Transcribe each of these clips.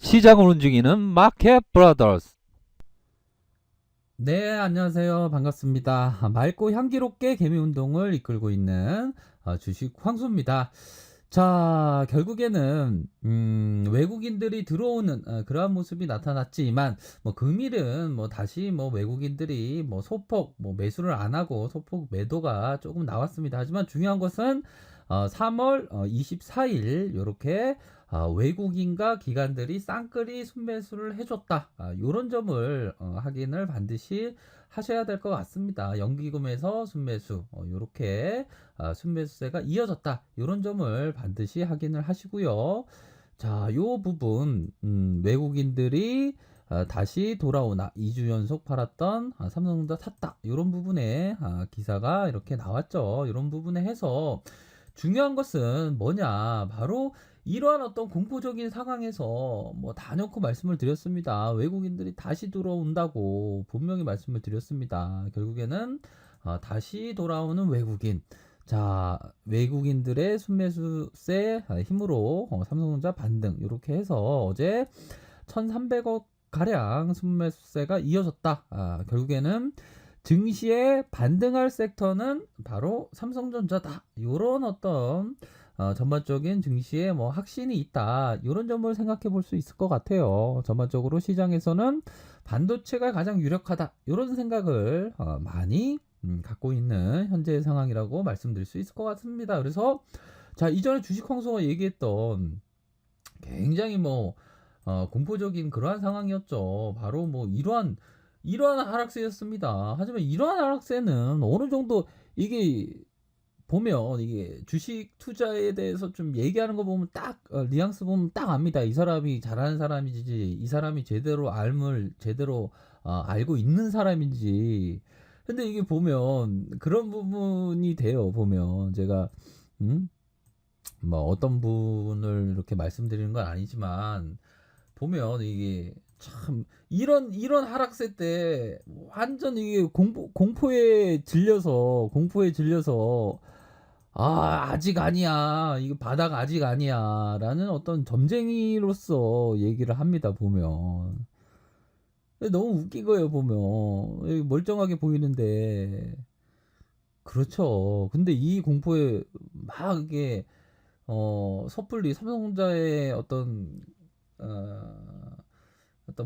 시장을 움직이는 마켓 브라더스. 네, 안녕하세요. 반갑습니다. 맑고 향기롭게 개미 운동을 이끌고 있는 주식 황수입니다. 자, 결국에는 외국인들이 들어오는 그러한 모습이 나타났지만 뭐 금일은 뭐 다시 뭐 외국인들이 뭐 소폭 뭐 매수를 안 하고 소폭 매도가 조금 나왔습니다. 하지만 중요한 것은 3월 24일 요렇게 외국인과 기관들이 쌍끌이 순매수를 해줬다. 요런 점을 확인을 반드시 하셔야 될 것 같습니다. 연기금에서 순매수 요렇게 순매수세가 이어졌다. 요런 점을 반드시 확인을 하시고요. 자, 요 부분 외국인들이 다시 돌아오나 2주 연속 팔았던 삼성전자 샀다. 요런 부분에 기사가 이렇게 나왔죠. 이런 부분에 해서 중요한 것은 뭐냐, 바로 이러한 어떤 공포적인 상황에서 뭐 다놓고 말씀을 드렸습니다. 외국인들이 다시 들어온다고 분명히 말씀을 드렸습니다. 결국에는 다시 돌아오는 외국인, 자, 외국인들의 순매수세 힘으로 삼성전자 반등 이렇게 해서 어제 1300억 가량 순매수세가 이어졌다. 결국에는 증시에 반등할 섹터는 바로 삼성전자다. 이런 어떤 전반적인 증시에 뭐 확신이 있다. 이런 점을 생각해 볼 수 있을 것 같아요. 전반적으로 시장에서는 반도체가 가장 유력하다. 이런 생각을 많이 갖고 있는 현재의 상황이라고 말씀드릴 수 있을 것 같습니다. 그래서 자, 이전에 주식 황소가 얘기했던 굉장히 뭐 공포적인 그러한 상황이었죠. 바로 뭐 이러한 하락세였습니다. 하지만 이러한 하락세는 어느 정도 이게 보면 이게 주식 투자에 대해서 좀 얘기하는 거 보면 딱 뉘앙스 보면 딱 압니다. 이 사람이 잘하는 사람이지, 이 사람이 제대로 알물 제대로 알고 있는 사람인지. 근데 이게 보면 그런 부분이 돼요. 보면 제가 뭐 어떤 분을 이렇게 말씀드리는 건 아니지만 보면 이게 참 이런 하락세 때 완전 이게 공포에 질려서 아직 아니야, 이거 바닥 아직 아니야 라는 어떤 점쟁이로서 얘기를 합니다. 보면 너무 웃긴 거예요. 보면 멀쩡하게 보이는데. 그렇죠. 근데 이 공포에 막 이게 섣불리 삼성전자의 어, 어떤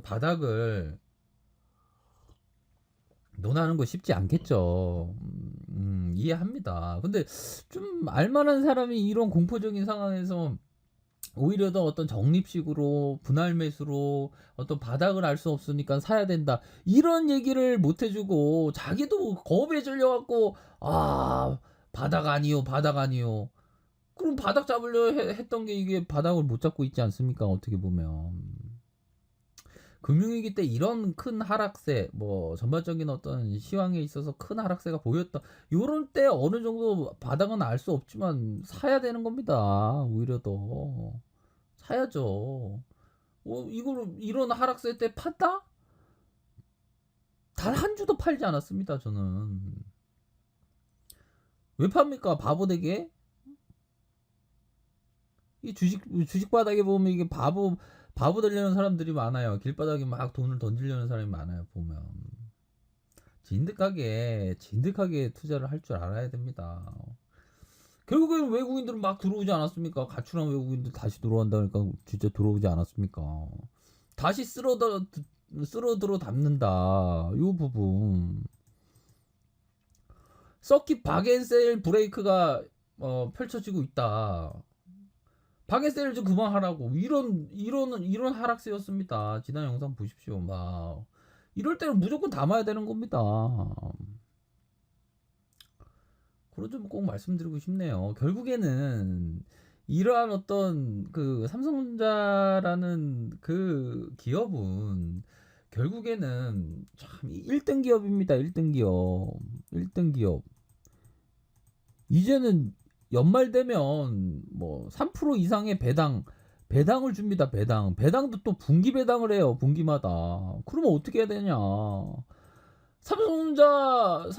바닥을 논하는 거 쉽지 않겠죠. 이해합니다. 근데 좀 알만한 사람이 이런 공포적인 상황에서 오히려 더 어떤 적립식으로 분할 매수로 어떤 바닥을 알 수 없으니까 사야 된다, 이런 얘기를 못 해주고 자기도 겁에 질려갖고 바닥 아니요, 바닥 아니요. 그럼 바닥 잡으려 했던 게 이게 바닥을 못 잡고 있지 않습니까? 어떻게 보면 금융위기 때 이런 큰 하락세, 뭐 전반적인 어떤 시황에 있어서 큰 하락세가 보였다. 요런 때 어느 정도 바닥은 알 수 없지만 사야 되는 겁니다. 오히려 더 사야죠. 이거를 이런 하락세 때 팠다? 단 한 주도 팔지 않았습니다. 저는 왜 팝니까? 바보 되게. 이 주식 바닥에 보면 이게 바보 되려는 사람들이 많아요. 길바닥에 막 돈을 던지려는 사람이 많아요. 보면 진득하게 투자를 할 줄 알아야 됩니다. 결국에는 외국인들은 막 들어오지 않았습니까? 가출한 외국인들 다시 들어온다니까 진짜 들어오지 않았습니까? 다시 쓸어들어 담는다. 요 부분. 서킷 박앤셀 브레이크가 펼쳐지고 있다. 박앤셀 좀 그만하라고. 이런 하락세였습니다. 지난 영상 보십시오. 막 이럴 때는 무조건 담아야 되는 겁니다. 그런 점 꼭 말씀드리고 싶네요. 결국에는 이러한 어떤 그 삼성전자라는 그 기업은 결국에는 참 1등 기업입니다. 1등 기업. 1등 기업. 이제는 연말 되면 뭐 3% 이상의 배당을 줍니다. 배당도 또 분기 배당을 해요. 분기마다. 그러면 어떻게 해야 되냐? 삼성전자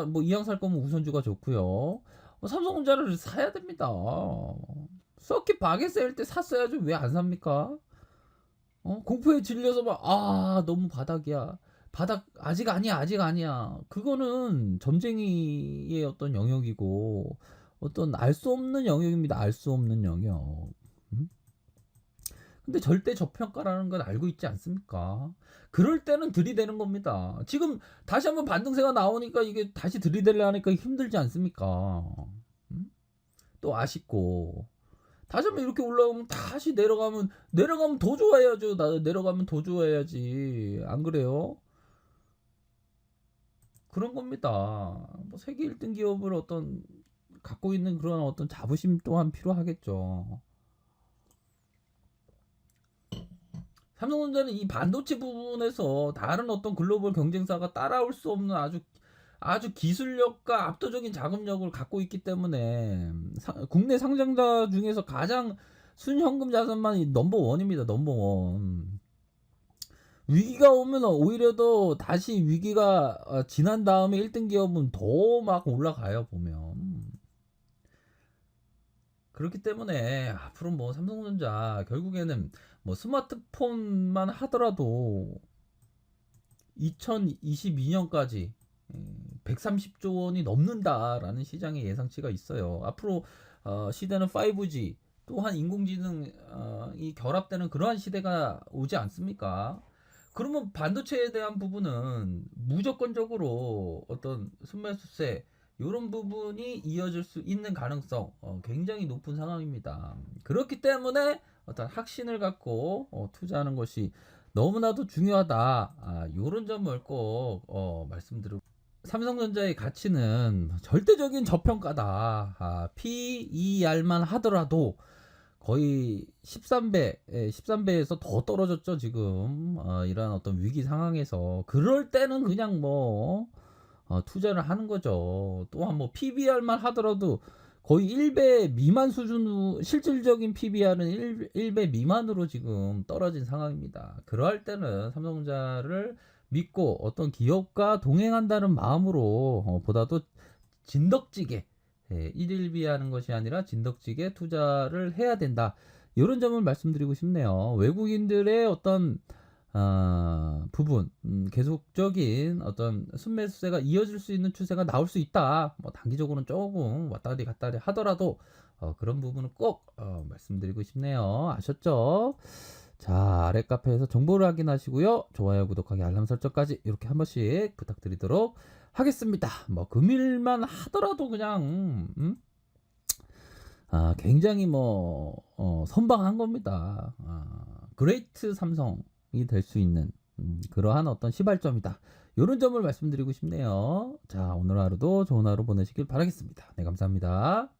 뭐 이왕 살 거면 우선주가 좋고요. 삼성전자를 사야 됩니다. 서킷 박에 세일 때 샀어야죠. 왜 안 삽니까? 공포에 질려서 막 너무 바닥이야. 바닥 아직 아니야, 아직 아니야. 그거는 점쟁이의 어떤 영역이고 어떤 알 수 없는 영역입니다. 알 수 없는 영역. 음? 근데 절대 저평가라는 건 알고 있지 않습니까? 그럴 때는 들이대는 겁니다. 지금 다시 한번 반등세가 나오니까 이게 다시 들이대려 하니까 힘들지 않습니까? 음? 또 아쉽고. 다시 한번 이렇게 올라오면 다시 내려가면 더 좋아해야죠. 나 내려가면 더 좋아해야지. 안 그래요? 그런 겁니다. 뭐 세계 1등 기업을 어떤 갖고 있는 그런 어떤 자부심 또한 필요하겠죠. 삼성전자는 이 반도체 부분에서 다른 어떤 글로벌 경쟁사가 따라올 수 없는 아주 기술력과 압도적인 자금력을 갖고 있기 때문에 국내 상장자 중에서 가장 순현금 자산만 넘버 원입니다. 넘버 원. 위기가 오면 오히려 더 다시 위기가 지난 다음에 1등 기업은 더 막 올라가요, 보면. 그렇기 때문에 앞으로 뭐 삼성전자 결국에는 뭐 스마트폰만 하더라도 2022년까지 130조 원이 넘는다라는 시장의 예상치가 있어요. 앞으로 시대는 5G 또한 인공지능이 결합되는 그러한 시대가 오지 않습니까? 그러면 반도체에 대한 부분은 무조건적으로 어떤 순매수세 이런 부분이 이어질 수 있는 가능성 굉장히 높은 상황입니다. 그렇기 때문에 어떤 확신을 갖고 투자하는 것이 너무나도 중요하다. 이런 점을 꼭 말씀드리고 삼성전자의 가치는 절대적인 저평가다. PER만 하더라도 거의 13배에서 더 떨어졌죠, 지금. 이러한 어떤 위기 상황에서. 그럴 때는 그냥 뭐, 투자를 하는 거죠. 또한 뭐, PBR만 하더라도 거의 1배 미만 수준으로, 실질적인 PBR은 1배 미만으로 지금 떨어진 상황입니다. 그럴 때는 삼성전자를 믿고 어떤 기업과 동행한다는 마음으로 보다도 진덕지게 일일비하는 것이 아니라 진덕지게 투자를 해야 된다. 이런 점을 말씀드리고 싶네요. 외국인들의 어떤 부분 계속적인 어떤 순매수세가 이어질 수 있는 추세가 나올 수 있다. 뭐 단기적으로는 조금 왔다리 갔다리 하더라도 그런 부분은 꼭 말씀드리고 싶네요. 아셨죠? 자, 아래 카페에서 정보를 확인하시고요. 좋아요, 구독하기, 알람 설정까지 이렇게 한 번씩 부탁드리도록 하겠습니다. 뭐 금일만 하더라도 그냥 굉장히 뭐 선방한 겁니다. 그레이트 삼성이 될 수 있는 그러한 어떤 시발점이다. 이런 점을 말씀드리고 싶네요. 자, 오늘 하루도 좋은 하루 보내시길 바라겠습니다. 네, 감사합니다.